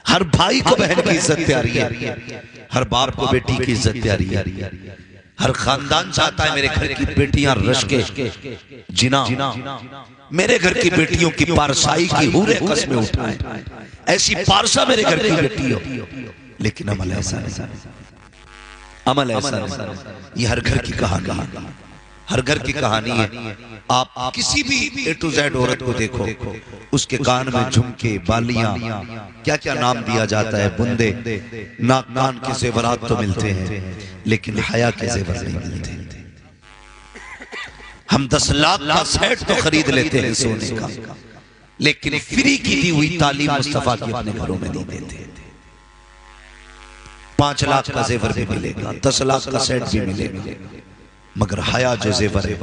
ہر بھائی کو بہن کی عزت پیاری ہے، ہر باپ کو بیٹی کی عزت پیاری ہے، ہر خاندان چاہتا ہے میرے گھر کی بیٹیاں رشکے جنا، میرے گھر کی بیٹیوں کی پارسائی کی حورے قسمیں اٹھائیں، ایسی پارسا میرے گھر کی بیٹی ہو، لیکن عمل ایسا نہیں، عمل ایسا نہیں۔ یہ ہر گھر کی کہانی ہے، ہر گھر کی کہانی ہے۔ آپ کسی بھی اے ٹو زیڈ عورت کو دیکھو، اس کے کان میں جھمکے، بالیاں، کیا کیا نام دیا جاتا ہے، بندے، ناک کان کے زیورات تو ملتے ہیں لیکن حیا کے زیور نہیں ملتے۔ ہم 10 لاکھ کا سیٹ تو خرید لیتے ہیں سونے کا، لیکن فری کی دی ہوئی تعلیم مصطفیٰ کی اپنے گھروں میں نہیں دیتے۔ 5 لاکھ کا زیور بھی ملے گا، 10 لاکھ کا سیٹ بھی ملے گا، مگر حیا جو زیور ہے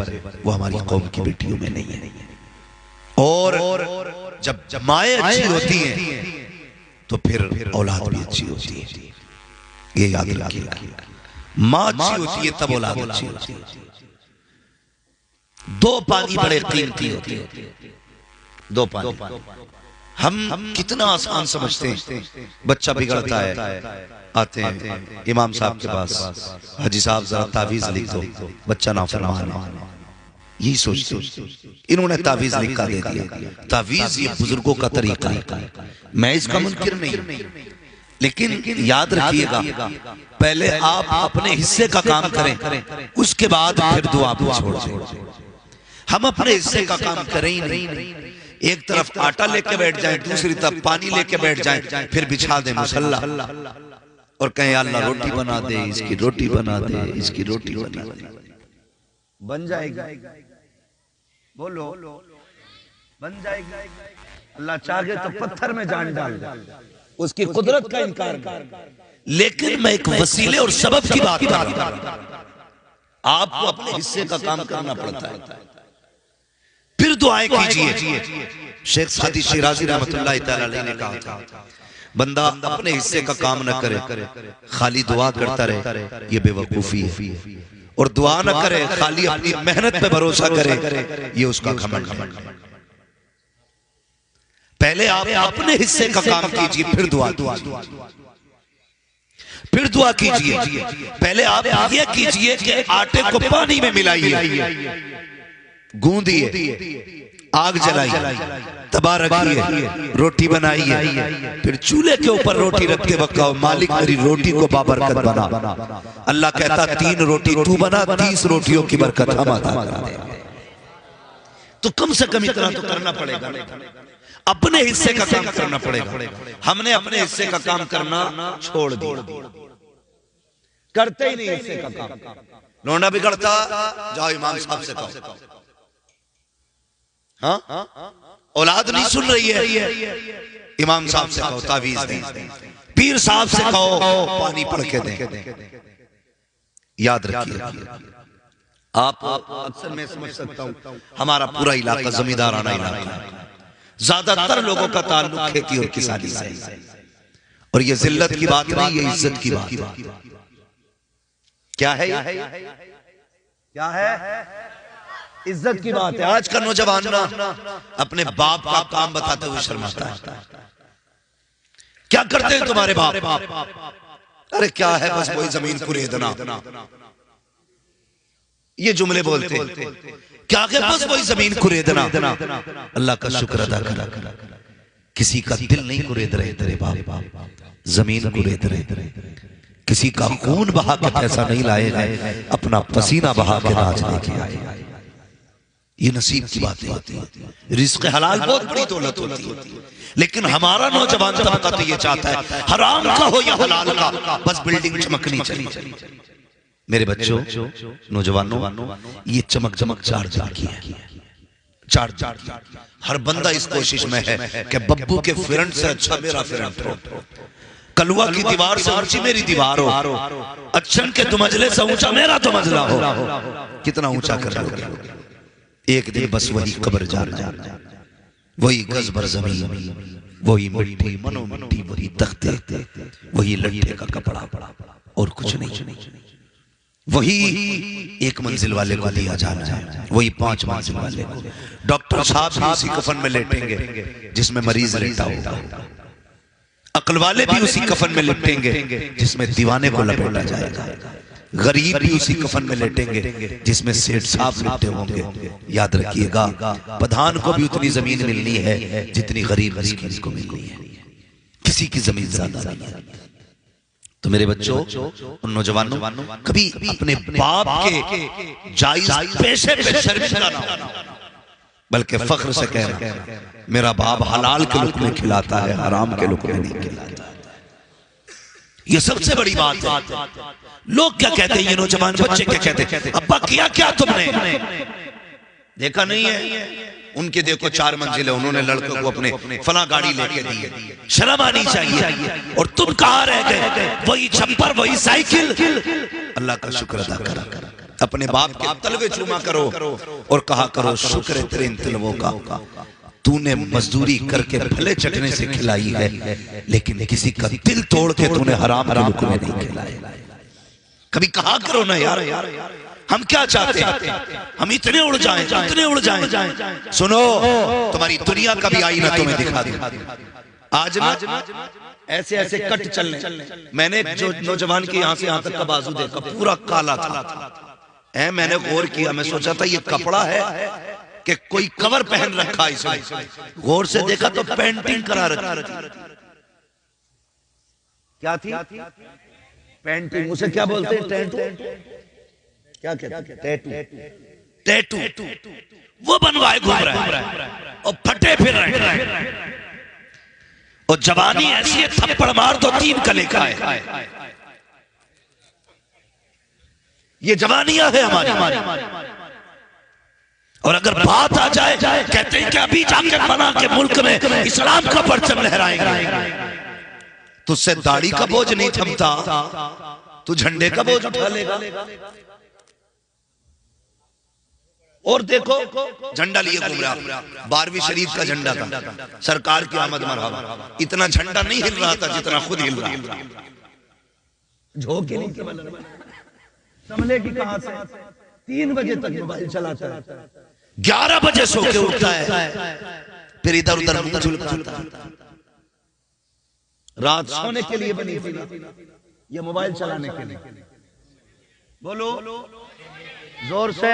وہ ہماری قوم کی بیٹیوں میں نہیں ہے۔ اور جب مائیں اچھی ہوتی ہیں تو پھر اولاد بھی اچھی ہوتی ہے، یہ یاد رکھیے گا۔ ماں اچھی ہوتی ہے تب اولاد اچھی ہوتی ہے۔ 2 پانی بڑے قیمتی ہوتے ہیں، 2 پانی۔ ہم کتنا آسان سمجھتے ہیں، بچہ بگڑتا ہے، آتے ہیں امام صاحب کے پاس، حاجی صاحب ذرا تعویذ لکھ دو، بچہ نافرمان ہے، یہی سوچتے ہیں۔ انہوں نے تعویذ لکھا دے دیا۔ تعویذ یہ بزرگوں کا طریقہ ہے، میں اس کا منکر نہیں، لیکن یاد رکھیے گا پہلے آپ اپنے حصے کا کام کریں، اس کے بعد پھر دعا پر چھوڑ دیں۔ ہم اپنے حصے کا کام کریں ہی نہیں، ایک طرف آٹا لے کے بیٹھ جائیں، دوسری طرف پانی لے کے بیٹھ جائیں، پھر بچھا دیں مصلی اور کہیں اللہ روٹی بنا دے، اس کی روٹی بنا دے، اس کی روٹی بنا دے، بن جائے گی، بولو بن جائے گی۔ اللہ چاہے تو پتھر میں جان ڈال دے، اس کی قدرت کا انکار کر، لیکن میں ایک وسیلے اور سبب کی بات کر رہا ہوں۔ آپ کو اپنے حصے کا کام کرنا پڑتا ہے، پھر دعائیں کیجئے۔ شیخ سعدی شیرازی رحمت اللہ تعالی علیہ نے کہا تھا بندہ اپنے حصے کا کام نہ کرے، خالی دعا کرتا رہے، یہ بے وقوفی ہے، اور دعا نہ کرے خالی اپنی محنت پہ بھروسہ کرے، یہ اس کا گھمنڈ ہے۔ پہلے آپ اپنے حصے کا کام کیجئے، پھر دعا کیجئے، پھر دعا کیجئے۔ پہلے آپ یہ کیجئے کہ آٹے کو پانی میں ملائیے، گوندیے، آگ جلائیے، تبا رکھیے، روٹی بنائیے، پھر چولہے کے اوپر روٹی رکھتے وقت کہو مالک میری روٹی کو بابرکت بنا۔ اللہ کہتا 3 روٹی تو بنا، 30 روٹیوں کی برکت ہم عطا کر دیں۔ تو کم سے کم اتنا تو کرنا پڑے گا، اپنے حصے کا کام کرنا پڑے گا۔ ہم نے اپنے حصے کا کام کرنا چھوڑ دیا، کرتے ہی نہیں حصے کا کام۔ لونڈا بگڑتا جاؤ امام صاحب سے کہو، ہاں اولاد نہیں سن رہی ہے، امام صاحب سے کہو تعویذ دیں، پیر صاحب سے کہو پانی پڑھ کے دیں۔ یاد رکھیے آپ اکثر میں سمجھ سکتا ہوں ہمارا پورا علاقہ زمیندارانہ علاقہ ہے، زیادہ تر لوگوں کا تعلق کھیتی اور کسانی سے، اور یہ ذلت کی بات نہیں، یہ عزت کی بات ہے۔ کیا ہے کیا ہے؟ عزت کی بات ہے۔ آج کا نوجوان اپنے باپ کا کام بتاتے ہوئے شرماتا ہے۔ کیا کرتے ہیں تمہارے باپ؟ ارے کیا ہے بس وہی زمین کریدنا، یہ جملے بولتے ہیں۔ کیا کہ بس وہی زمین کریدنا۔ اللہ کا شکر ادا کر، کسی کا دل نہیں کرید رہے تیرے باپ، زمین کرید رہے، کسی کا خون بہا کے پیسہ نہیں لائے گئے، اپنا پسینہ بہا کے ناچ لے کے آئے۔ یہ نصیب کی باتیں ہوتی ہیں۔ رزق حلال بہت بڑی دولت ہوتی ہے، لیکن ہمارا نوجوان طبقہ تو یہ چاہتا ہے حرام کا ہو یا حلال کا، بس بلڈنگ چمکنی چاہیے۔ میرے بچوں، نوجوانوں، یہ چمک چمک 4 دن کی ہے، 4 دن۔ ہر بندہ اس کوشش میں ہے کہ ببو کے فرنٹ سے اچھا میرا فرنٹ ہو، کلوہ کی دیوار سے اونچی میری دیوار ہو، اچھن کے دمجلے سے اونچا میرا دمجلہ ہو۔ کتنا اونچا کر لو گے؟ ایک دن بس وہی قبر جانا، وہی گز بر زمین، وہی مٹی منو مٹی، وہی تختے، وہی لٹھے کا کپڑا، اور کچھ نہیں۔ وہی 1 منزل والے کو دیا جانا ہے، وہی 5 منزل والے کو۔ ڈاکٹر صاحب بھی اسی کفن میں لیٹیں گے جس میں مریض لیٹا ہوگا، عقل والے بھی اسی کفن میں لپٹیں گے جس میں دیوانے کو لپیٹا جائے گا، غریب بھی اسی کفن میں لپٹیں گے جس میں سیٹھ صاحب لپٹے ہوں گے۔ یاد رکھیے گا پدھان کو بھی اتنی زمین ملنی ہے جتنی غریب مسکین کو ملنی ہے، کسی کی زمین زیادہ نہیں ہے۔ تو میرے بچوں اور نوجوانوں، کبھی اپنے باپ کے جائز پیسے پہ شرمندہ نہ ہو، بلکہ فخر سے کہنا میرا باپ حلال کے لقمے کھلاتا ہے، حرام کے لقمے نہیں کھلاتا۔ یہ سب سے بڑی بات ہے۔ لوگ کیا کہتے ہیں، یہ نوجوان بچے کیا کہتے ہیں، ابا کیا کیا تم نے دیکھا نہیں ہے؟ ان کے دیکھو 4 منزلیں، انہوں نے لڑکوں کو اپنے فلاں گاڑی لے کے دی، شرم آنی چاہیے، اور تم کہاں رہ گئے؟ وہی چھپر، وہی سائیکل۔ اللہ کا شکر ادا کرا، اپنے باپ کے تلوے چوما کرو اور کہا کرو شکر ہے تیرے ان تلووں کا، تو نے مزدوری کر کے بھلے چٹنے سے کھلائی ہے، لیکن کسی کا دل توڑ کے تو نے حرام کے لقمے نہیں کھلائے۔ کبھی کہا کرو نا یار، ہم کیا چاہتے ہیں، ہم اتنے اڑ جائیں، اتنے اڑ جائیں۔ سنو، تمہاری دنیا کا بھی آئینہ تمہیں دکھا دیا۔ آج نا ایسے ایسے کٹ چلنے، میں نے جو نوجوان کی یہاں سے یہاں تک کا بازو دیکھا پورا کالا تھا، میں نے غور کیا، میں سوچا تھا یہ کپڑا ہے کہ کوئی کور پہن رکھا اس میں، غور سے دیکھا تو پینٹنگ کرا رکھی۔ کیا تھی؟ پینٹنگ، اسے کیا بولتے ہیں؟ ٹیٹو، کیا کہتے ہیں؟ ٹیٹو، وہ بنوائے گھوم رہا ہے اور پھٹے پھر رہے ہیں، اور جوانی ایسی ہے تھپڑ مار تو 3 کلے کھائے۔ یہ جوانیاں ہیں ہماری، اور اگر بات آ جائے کہتے ہیں کہ ابھی جا کے بنا کے ملک میں اسلام کا پرچم لہرائیں گے، تو اس سے داڑھی کا بوجھ نہیں تھمتا، تو جھنڈے کا بوجھ اٹھا لے گا۔ اور دیکھو جھنڈا لیے گھوم رہا، 12ویں شریف کا جھنڈا تھا، سرکار کی آمد مرحبا، اتنا جھنڈا نہیں ہل رہا تھا جتنا خود ہل رہا۔ جھوکے نہیں کیا سملے کی کہاں سے 3 بجے تک موبائل چلاتا ہے، 11 بجے سو کے اٹھتا ہے، پھر ادھر ادھر منہ جھلکاتا ہے۔ رات سونے کے لیے بنی تھی، یہ موبائل چلانے کے لیے۔ بولو زور سے۔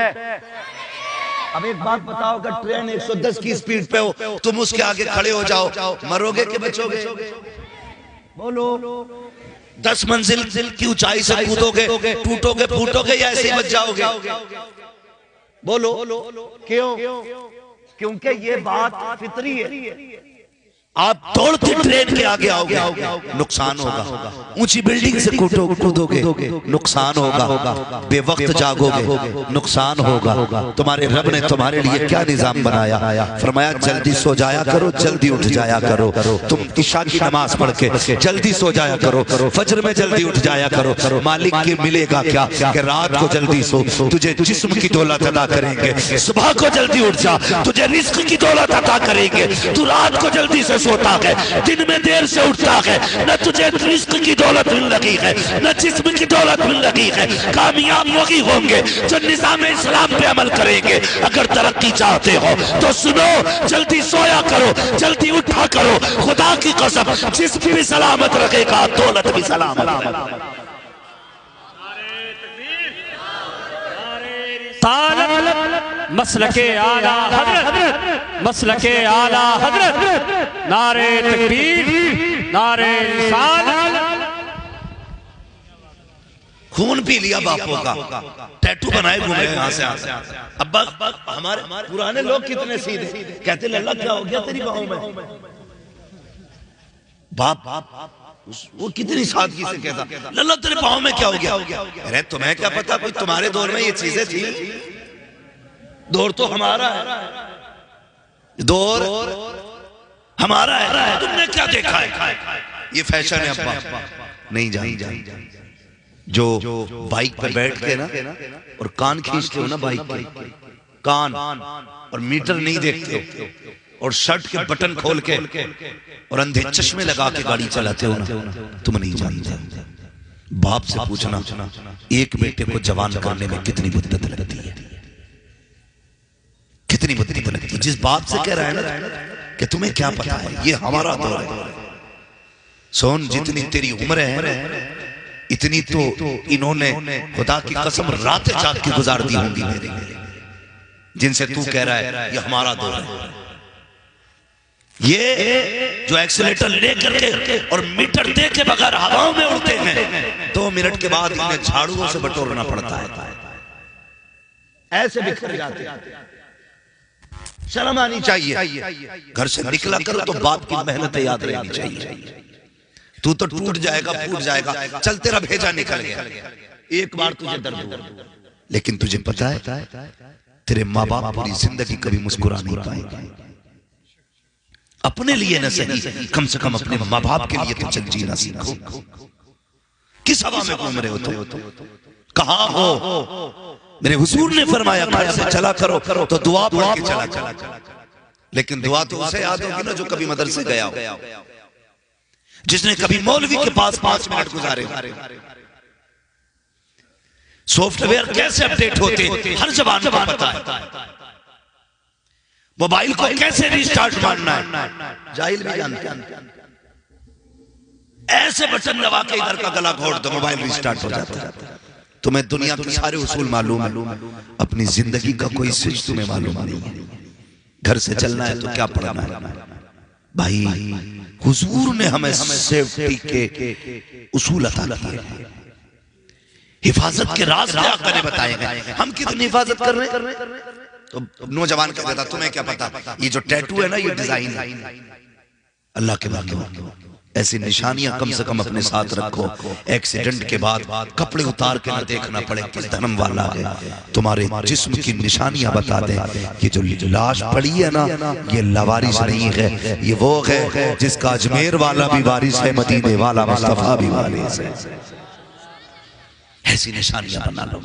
اب ایک بات بتاؤ، اگر ٹرین 110 کی سپیڈ پہ ہو تم اس کے آگے کھڑے ہو جاؤ، مرو گے کہ بچو گے؟ بولو 10 منزل کی اونچائی سے کودو گے، ٹوٹو گے پھوٹو گے یا ایسے ہی بچ جاؤ گے؟ بولو کیوں؟ کیونکہ یہ بات فطری ہے۔ آپ دوڑتے ٹرین کے آگے آؤ گے نقصان ہوگا، اونچی بلڈنگ سے کودو گے نقصان ہوگا، بے وقت جاگو گے نقصان ہوگا۔ تمہارے رب نے تمہارے لیے کیا نظام بنایا؟ فرمایا جلدی سو جایا کرو، جلدی اٹھ جایا کرو، تم عشاء کی نماز پڑھ کے جلدی سو جایا کرو، فجر میں جلدی اٹھ جایا کرو۔ مالک کی ملے گا کیا کہ رات کو جلدی سو، تجھے جسم کی دولت عطا کریں گے، صبح کو جلدی اٹھ جا، تجھے رزق کی دولت عطا کریں گے۔ تو رات کو جلدی سے سوتا ہے، دن میں دیر سے اٹھتا ہے، نہ تجھے رزق کی دولت مل رہی ہے نہ جسم کی دولت مل رہی ہے۔ کامیاب وہی ہوں گے جو نظام اسلام پہ عمل کریں گے۔ اگر ترقی چاہتے ہو تو سنو، جلدی سویا کرو، جلدی اٹھا کرو، خدا کی قسم جسم بھی سلامت رکھے گا، دولت بھی سلامت رکھے گا۔ مسلک اعلیٰ حضرت، مسلک اعلیٰ حضرت، نعرہ تکبیر، نعرہ رسالت۔ خون پی لیا باپوں کا، ٹیٹو بنائے گھومے یہاں سے۔ ابا ہمارے پرانے لوگ کتنے سیدھے، کہتے للہ کیا ہو گیا تیری باہوں میں؟ باپ وہ کتنی سادگی سے کہتا للہ تیرے باہوں میں کیا ہو گیا؟ ارے تمہیں کیا پتا، کوئی تمہارے دور میں یہ چیزیں تھی؟ دور تو ہمارا ہے، دور ہمارا ہے، تم نے کیا دیکھا ہے؟ یہ فیشن ہے ابا نہیں جان۔ جو بائک پہ بیٹھ کے نا اور کان کھینچتے ہو نا، بائک کے کان اور میٹر نہیں دیکھتے، اور شرٹ کے بٹن کھول کے اور اندھے چشمے لگا کے گاڑی چلاتے ہو نا، تم نہیں جانتے۔ باپ سے پوچھنا ایک بیٹے کو جوان کرنے میں کتنی مدت لگتی ہے، کتنی مدت لگتی ہے۔ جس باپ سے کہہ رہا ہے نا کہ تمہیں کیا پتا ہے، یہ ہمارا دور ہے، سون جتنی تیری عمر ہے اتنی تو انہوں نے خدا کی قسم راتیں جاگ کے گزار دی ہوں گی میرے لیے، جن سے تو کہہ رہا ہے یہ ہمارا دور ہے۔ یہ جو ایکسیلیٹر لے کر کے اور میٹر دے کے بغیر ہواؤں میں اڑتے ہیں 2 منٹ کے بعد انہیں جھاڑووں سے بٹورنا پڑتا ہے، ایسے بکھر جاتے ہیں۔ شرم آنی چاہیے، گھر سے نکلا کرو تو باپ کی محنتیں یاد رہنی چاہیے۔ تو ٹوٹ جائے گا، پھوٹ جائے گا، چل تیرا بھیجا نکل گیا، ایک بار تجھے درد ہوا، لیکن تجھے پتا ہے تیرے ماں باپ پوری زندگی کبھی مسکرا نہیں پائیں گے۔ اپنے لیے نہ صحیح، کم سے کم اپنے ماں باپ کے لیے تو چل جینا سیکھو۔ کس ہوا میں گھوم رہے ہو تم؟ کہاں ہو؟ میرے حضور نے فرمایا گھر سے چلا کرو تو دعا پڑھ کے چلا کرو، لیکن دعا تو اسے یاد ہوگی نا جو کبھی مدرسے گیا ہو، جس نے کبھی مولوی کے پاس 5 منٹ گزارے۔ سافٹ ویئر کیسے اپڈیٹ ہوتے ہر زبان کو پتا ہے، موبائل کو کیسے ریسٹارٹ مارنا ہے جاہل بھی جانتے ہیں۔ ایسے بٹن دبا کے ادھر کا گلا گھوڑ دو موبائل ریسٹارٹ ہو جاتا ہے۔ تمہیں دنیا کے سارے اصول معلوم ہے، اپنی زندگی کا کوئی سچ تمہیں معلوم نہیں۔ گھر سے چلنا ہے تو کیا پڑھنا ہے بھائی؟ حضور نے ہمیں سیفٹی کے اصول عطا کیے، حفاظت کے راز آقا نے بتائے گئے، ہم کتنی حفاظت کر رہے ہیں؟ تو نوجوان کہتا تھا تمہیں کیا پتا یہ جو ٹیٹو ہے نا یہ ڈیزائن ہے۔ اللہ کے واقعہ ایسی نشانیاں کم سے کم اپنے ساتھ رکھو، ایکسیڈنٹ کے بعد کپڑے اتار کے نہ دیکھنا پڑے کس دھرم والا ہے، تمہارے جسم کی نشانیاں بتا دیں۔ یہ جو لاش پڑی ہے نا یہ لوارث نہیں ہے، یہ وہ ہے جس کا اجمیر والا بھی وارث ہے، مدینے والا مصطفیٰ بھی وارث ہے۔ ایسی نشانیاں بنا لو،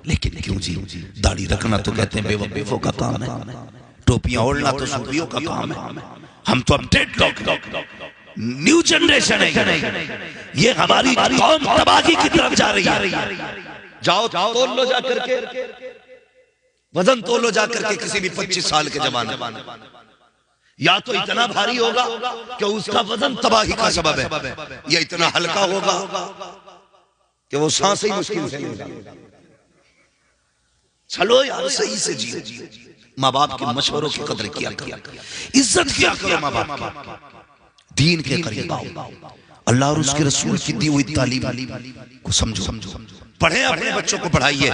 لیکن کیوں جی؟ داڑھی رکھنا تو کہتے ہیں بے وقوفوں کا کام ہے، ٹوپیاں اوڑھنا تو صوفیوں کا کام ہے۔ ہم تو اپڈیٹ لوگ، نیو جنریشن ہے، یہ ہماری قوم تباہی کی طرف جا رہی ہے۔ جاؤ تول لو جا کر کے، وزن تول لو جا کر کے کسی بھی 25 سال کے جوان، یا تو اتنا بھاری ہوگا کہ اس کا وزن تباہی کا سبب ہے، یا اتنا ہلکا ہوگا کہ وہ سانس ہی مشکل سے ہوگا۔ چلو یار صحیح سے جیو، ماں باپ کے مشوروں کی قدر کیا کرو، عزت کیا کرو ماں باپ کی، دین کے قریب آؤ، اللہ اور اس کے رسول کی دی ہوئی تعلیم کو سمجھو، پڑھیں اپنے بچوں کو پڑھائیے۔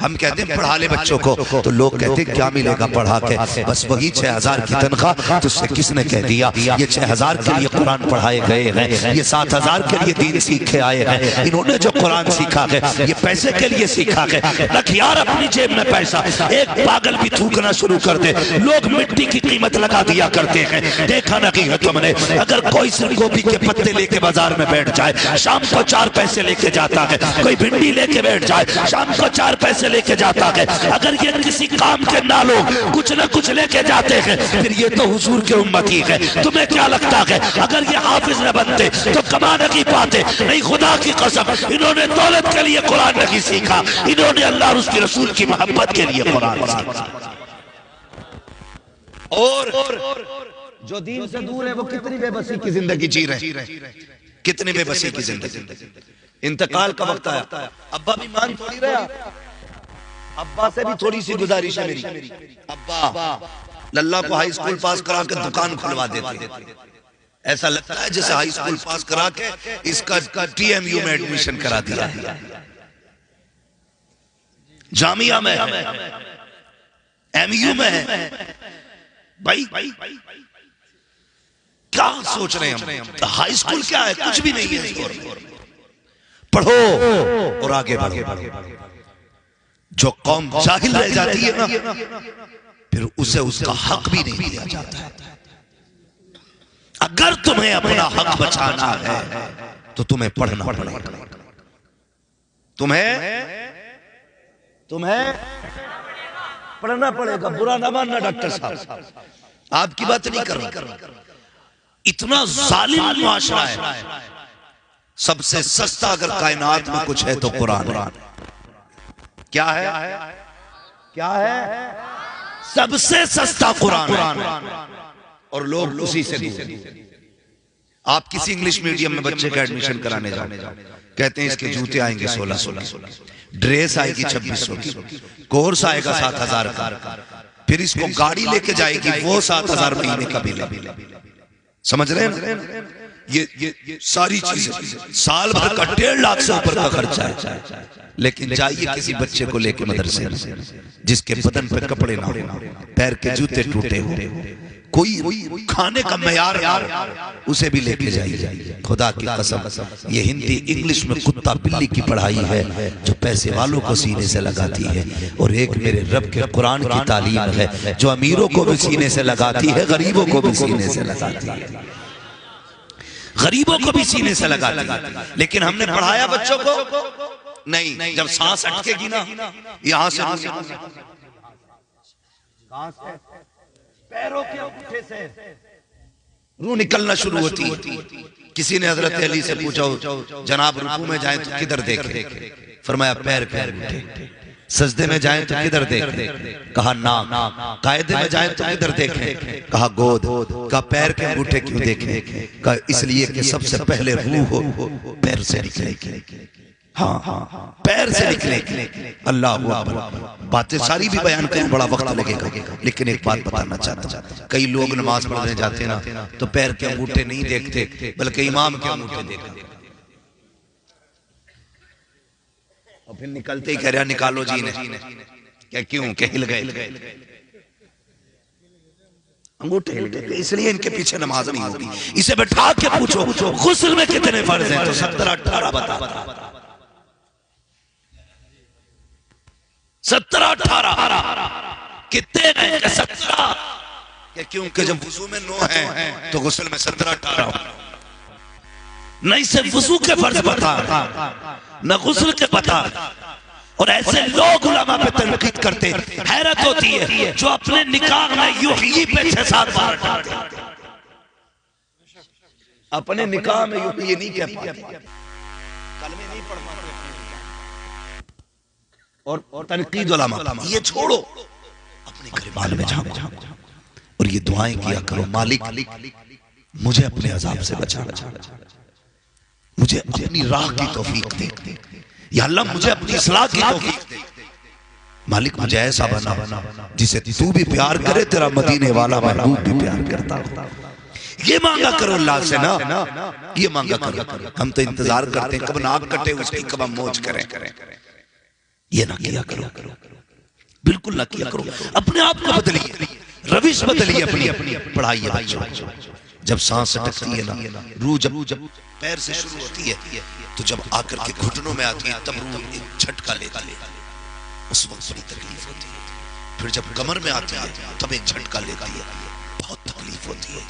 ہم کہتے ہیں پڑھا لے بچوں کو تو لوگ کہتے ہیں کیا ملے گا پڑھا کے؟ بس وہی 6000 کی تنخواہ، تو اس سے کس نے کہہ دیا یہ 6000 کے لیے قرآن پڑھائے گئے ہیں، یہ 7000 کے لیے دین سیکھے آئے ہیں۔ انہوں نے جو قرآن سیکھا ہے یہ پیسے کے لیے سیکھا ہے۔ رکھ یار اپنی جیب میں پیسہ، ایک پاگل بھی تھوکنا شروع کر دے، لوگ مٹی کی قیمت لگا دیا کرتے ہیں۔ دیکھا نہیں ہے تم نے؟ اگر کوئی صرف گوبھی کے پتے لے کے بازار میں بیٹھ جائے، شام کو 4 پیسے لے کے جاتا ہے، کوئی بھنڈی لے کے بیٹھ جائے، شام کو 4 پیسے لے کے جاتا ہے۔ اگر یہ کسی کام کے نہ لوگ کچھ نہ کچھ لے کے جاتے ہیں پھر یہ تو حضور کے امتی ہے۔ تمہیں کیا لگتا ہے اگر یہ حافظ نہ بنتے تو کما نہیں پاتے؟ نہیں، خدا کی قسم انہوں نے دولت کے لیے قرآن نہیں سیکھا، انہوں نے اللہ اور اس کے رسول کی محبت کے لیے قرآن سیکھا۔ اور جو دین سے دور ہے وہ کتنی بے بسی کی زندگی جی رہے، کتنی بے بسی کی زندگی۔ انتقال کا وقت آیا، ابا بھی مان تھوڑی رہا، ابا سے بھی تھوڑی سی گزارش ہے میری، ابا للہ کو ہائی اسکول پاس کرا کے دکان کھلوا دیتے، ایسا لگتا ہے جیسے ہائی اسکول پاس کرا کے اس کا ٹی ایم یو میں ایڈمیشن کرا دیا، جامعہ میں ہے، ایم یو میں ہے۔ بھائی کیا سوچ رہے ہیں ہم؟ ہائی اسکول کیا ہے؟ کچھ بھی نہیں ہے۔ پڑھو اور آگے بڑھو۔ جو قوم جاہل رہ جاتی ہے نا پھر اسے اس کا حق بھی نہیں دیا جاتا ہے۔ اگر تمہیں اپنا حق بچانا ہے تو تمہیں پڑھنا پڑے گا، تمہیں پڑھنا پڑے گا۔ برا نہ ماننا ڈاکٹر صاحب، آپ کی بات نہیں کر رہا، اتنا ظالم معاشرہ ہے۔ سب سے سستا اگر کائنات میں کچھ ہے تو قرآن ہے۔ کیا ہے؟ کیا ہے؟ سب سے سستا قرآن ہے، اور لوگ اسی سے دور۔ آپ کسی انگلش میڈیم میں بچے کا ایڈمیشن کرانے جاؤ، کہتے ہیں اس کے جوتے آئیں گے 1600، ڈریس آئے گی 2600 کی، کورس آئے گا 7000 کا، پھر اس کو گاڑی لے کے جائے گی وہ 7000 مہینے کا بل ہے۔ سمجھ رہے ہیں نا؟ یہ ساری چیزیں سال بھر کا 1.5 لاکھ سے اوپر کا خرچہ ہے۔ لیکن جائیے کسی بچے کو لے کے مدرسے میں جس کے بدن پہ کپڑے نہ ہو، پیر کے جوتے ٹوٹے ہو، کوئی کھانے کا معیار اسے بھی لے کے جائیے۔ خدا کی قسم یہ ہندی انگلش میں کتا بلی کی پڑھائی ہے جو پیسے والوں کو سینے سے لگاتی ہے، اور ایک میرے رب کے قرآن کی تعلیم ہے جو امیروں کو بھی سینے سے لگاتی ہے، غریبوں کو بھی سینے سے لگاتی ہے، غریبوں کو بھی سینے سے لگاتی ہے۔ لیکن ہم نے پڑھایا بچوں کو نہیں، جب سانس اٹکے گی نا یہاں سے پیروں کے انگوٹھے سے روح نکلنا شروع ہوتی ہے۔ کسی نے حضرت علی سے پوچھا جناب رکوع میں جائیں تو کدھر دیکھیں؟ فرمایا پیر کے انگوٹھے۔ سجدے میں جائیں تو کدھر دیکھیں؟ کہا ناک۔ قاعدے میں جائیں تو کدھر دیکھیں؟ کہا گود۔ کہا پیر کے انگوٹھے کیوں دیکھیں؟ کہا اس لیے کہ سب سے پہلے روح پیر سے نکلے گی۔ ہاں پیر سے نکلے گی۔ اللہ اکبر۔ باتیں ساری بھی بیان کریں بڑا وقت لگے گا، لیکن ایک بات بتانا چاہتا ہوں، کئی لوگ نماز پڑھنے جاتے ہیں نا تو پیر کے انگوٹھے نہیں دیکھتے بلکہ امام کے انگوٹھے دیکھتے، اور پھر نکلتے ہی کہہ رہا نکالو جی نے، کیا کیوں کہ ہل گئے انگوٹھے ہل گئے، اس لیے ان کے پیچھے نماز نہیں ہوگی۔ اسے بٹھا کے پوچھو غسل میں کتنے فرض ہیں تو 17-18 بتا، 17-18 کتنے ہیں کہ 17، کہ کیونکہ جب وضو میں 9 ہیں تو غسل میں 17-18 نہیں، صرف وضو کے فرض بتا نہ غسل کے بتا۔ اور ایسے لوگ علماء پہ تنقید کرتے، حیرت ہوتی ہے جو اپنے نکاح میں یوں ہی پہ 6-7 بار ڈالتے، اپنے نکاح میں یوں یہ نہیں کہہ پاتے، کلمے نہیں پڑھ پاتے، اور تنقید علماء یہ چھوڑو، اپنے گریبان میں جھانکو اور یہ دعائیں کیا کرو، مالک مجھے اپنے عذاب سے بچا، مجھے اپنی راہ کی توفیق دے، یا اللہ مجھے اپنی اصلاح کی توفیق دے، مالک مجھے ایسا بنا جسے تو بھی پیار کرے، تیرا مدینے والا محبوب بھی پیار کرتا ہو۔ یہ مانگا کرو اللہ سے نا، یہ مانگا کرو۔ ہم تو انتظار کرتے ہیں کب ناک کٹے اس کی، کب ہم موج کریں، یہ نہ کیا کرو، بالکل نہ کیا کرو۔ اپنے آپ کو بدلیے، روش بدلیے اپنی، پڑھائیے بچوں۔ جب سانس اٹکتی ہے نا، روح جب پیر سے شروع ہوتی ہے تو جب آ کر کے گھٹنوں میں آتی ہے تب روح ایک جھٹکا لیتی ہے، اس وقت بڑی تکلیف ہوتی ہے۔ پھر جب کمر میں آتی ہے تب ایک جھٹکا لیتی ہے، بہت تکلیف ہوتی ہے۔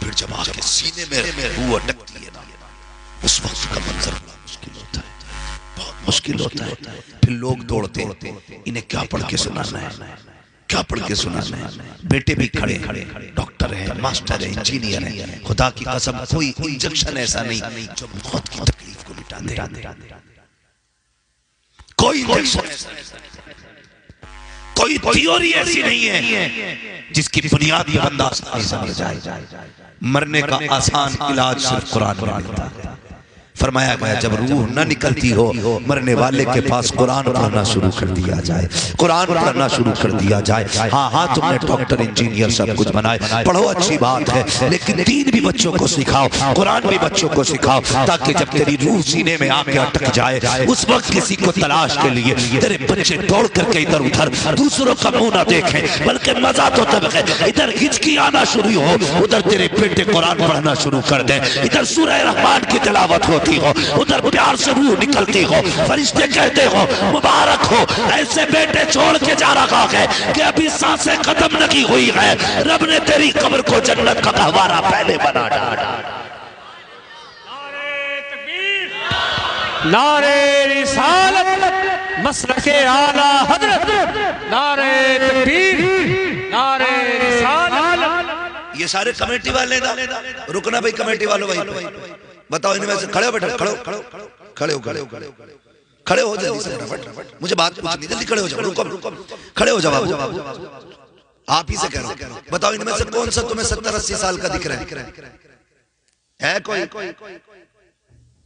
پھر جب آ کے سینے میں روح اٹکتی ہے نا، اس وقت کا منظر بڑا مشکل ہوتا ہے، بہت مشکل ہوتا ہے۔ پھر لوگ دوڑتے انہیں کیا پڑھ کے سنانا ہے، کیا پڑھ کے سنانا ہے۔ بیٹے بھی کھڑے ڈاکٹر ہیں، ماسٹر ہیں، انجینئر ہیں، خدا کی قسم کوئی انجیکشن ایسا نہیں جو موت کی تکلیف کو مٹا دے، کوئی انجیکشن ایسا نہیں، کوئی تھیوری ایسی نہیں ہے جس کی بنیاد یہ بندہ آسانی سمجھ جائے۔ مرنے کا آسان علاج صرف قرآن میں ملتا ہے۔ فرمایا گیا جب روح نہ نکلتی ہو مرنے والے کے پاس قرآن پڑھنا شروع کر دیا جائے، قرآن پڑھنا شروع کر دیا جائے۔ ہاں تم نے ڈاکٹر انجینئر سب کچھ بنائے، پڑھو اچھی بات ہے، لیکن دین بھی بچوں کو سکھاؤ، قرآن بھی بچوں کو سکھاؤ، تاکہ جب تیری روح سینے میں آ کے اٹک جائے اس وقت کسی کو تلاش کے لیے تیرے بچے دوڑ کر کے ادھر ادھر دوسروں کا منہ نہ دیکھیں، بلکہ مزہ تو تب ہے ادھر ہچکی آنا شروع ہو، ادھر تیرے بیٹے قرآن پڑھنا شروع کر دیں، ادھر سورہ رحمان کی تلاوت ہوتی ہو، ادھر پیار سے روح نکلتی ہو، فرشتے کہتے ہو مبارک ہو ایسے بیٹے چھوڑ کے جا رہا ہے کہ ابھی سانسیں ختم نہیں ہوئی ہے، رب نے تیری قبر کو جنت کا گہوارہ پہلے بنا ڈالا۔ نعرہ رسالت مسلک اعلیٰ حضرت، نعرہ تکبیر، نعرہ رسالت۔ یہ سارے کمیٹی والے نا، رکنا بھائی کمیٹی والوں بھائی بتاؤ ان میں سے کھڑے ہو بیٹھا، کھڑے ہو جلدی سے، مجھے بات پوچھنی، جلدی کھڑے ہو جاؤ، کھڑے ہو جاؤ، آپ ہی سے کہہ رہا ہوں، بتاؤ ان میں سے کون سا تمہیں 70-80 سال کا دکھ رہا ہے؟ ہے کوئی؟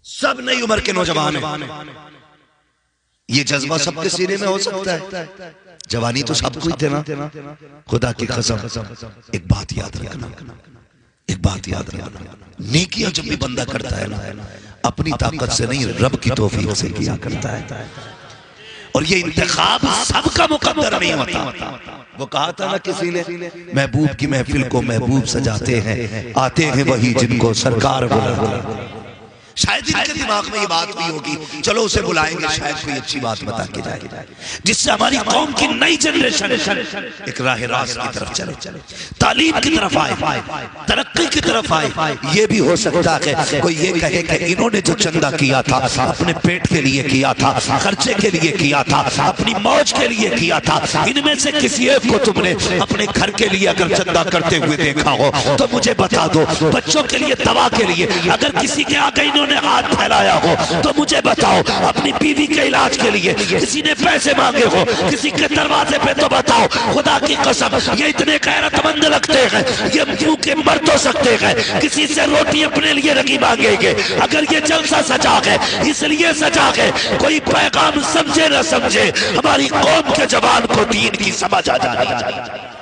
سب نئی عمر کے نوجوان ہیں. یہ جذبہ سب کے سینے میں ہو سکتا ہے. جوانی تو سب کو ہی دینا. خدا کی قسم ایک بات یاد رکھنا، ایک بات یاد رکھنا، نیکیاں جب بھی بندہ کرتا ہے نا اپنی طاقت سے نہیں رب کی توفیق سے کیا کرتا ہے. اور یہ انتخاب سب کا مقدر نہیں ہوتا. وہ کہا تھا نا کسی نے، محبوب کی محفل کو محبوب سجاتے ہیں، آتے ہیں وہی جن کو سرکار بلا. شاید ان کے دماغ میں یہ بات بھی ہوگی، چلو اسے بلائیں گے، شاید کوئی اچھی بات بتا کے جائے جس سے ہماری قوم کی نئی جنریشن ایک راہ راست کی طرف چلے، تعلیم کی طرف آئے، ترقی کی طرف آئے. یہ بھی ہو سکتا ہے کوئی یہ کہے کہ انہوں نے جو چندہ کیا تھا اپنے پیٹ کے لیے کیا تھا، خرچے کے لیے کیا تھا، اپنی موج کے لیے کیا تھا. ان میں سے کسی ایک کو تم نے اپنے گھر کے لیے اگر چندہ کرتے ہوئے دیکھا ہو تو مجھے بتا دو. بچوں کے لیے، دوا کے لیے اگر کسی کے آگے انہوں نے ہاتھ پھیلایا ہو تو مجھے بتاؤ. اپنی بیوی کے علاج کے لیے کسی نے پیسے مانگے ہو کسی کے دروازے پہ تو بتاؤ. خدا کی قسم یہ اتنے غیرت مند لگتے ہیں، یہ منہ کے مر تو سکتے ہیں، کسی سے روٹی اپنے لیے رگی مانگیں گے. اگر یہ جلسہ سجا ہے اس لیے سجا ہے کوئی پیغام سمجھے نہ سمجھے ہماری قوم کے جوان کو دین کی سمجھ آ جانی چاہیے.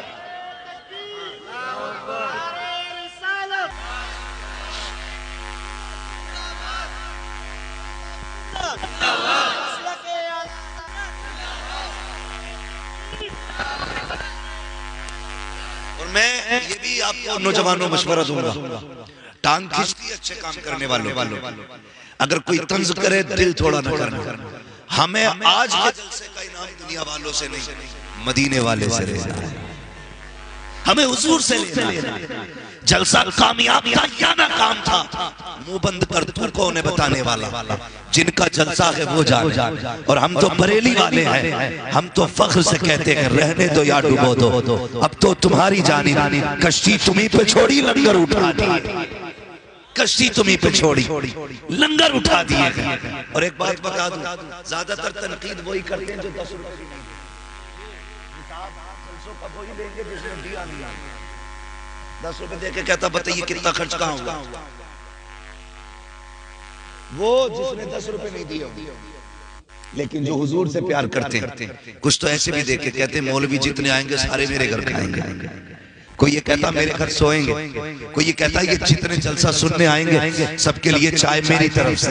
میں یہ بھی آپ کو نوجوانوں مشورہ دوں گا، ٹانگ کھینچتی ہے اچھے کام کرنے والوں. اگر کوئی طنز کرے دل تھوڑا نہ کرنا. ہمیں آج کے جلسے کا انعام دنیا والوں سے نہیں مدینے والے سے لینا ہے، ہمیں حضور سے لینا ہے. جلسہ کامیاب تھا یا ناکام تھا منہ بند کر تو کون ہے بتانے والا. جن کا جلسہ ہے وہ جان. اور ہم تو بریلی والے ہیں، ہم تو فخر سے کہتے ہیں رہنے دو یا ڈبو دو، اب تو تمہاری جانی. کشتی تمہیں پہ چھوڑی لنگر اٹھا دی، کشتی تمہیں پہ چھوڑی لنگر اٹھا دیے. اور ایک بات بتا دوں، زیادہ تر تنقید وہی کرتے ہیں جو 10 روپے وہی لیں گے جس نے دیا نہیں. 10 روپے دے کے کہتا بتائیے کتنا خرچ کہاں ہوگا. وہ جس نے 10 روپے نہیں دیے. لیکن جو حضور سے پیار کرتے ہیں کچھ تو ایسے بھی دیکھ کے کہتے ہیں مولوی جتنے آئیں گے سارے میرے گھر کھائیں گے. کوئی یہ کہتا میرے گھر سوئیں گے، کوئی یہ کہتا یہ جتنے جلسہ سننے آئیں گے سب کے لیے چائے میری طرف سے.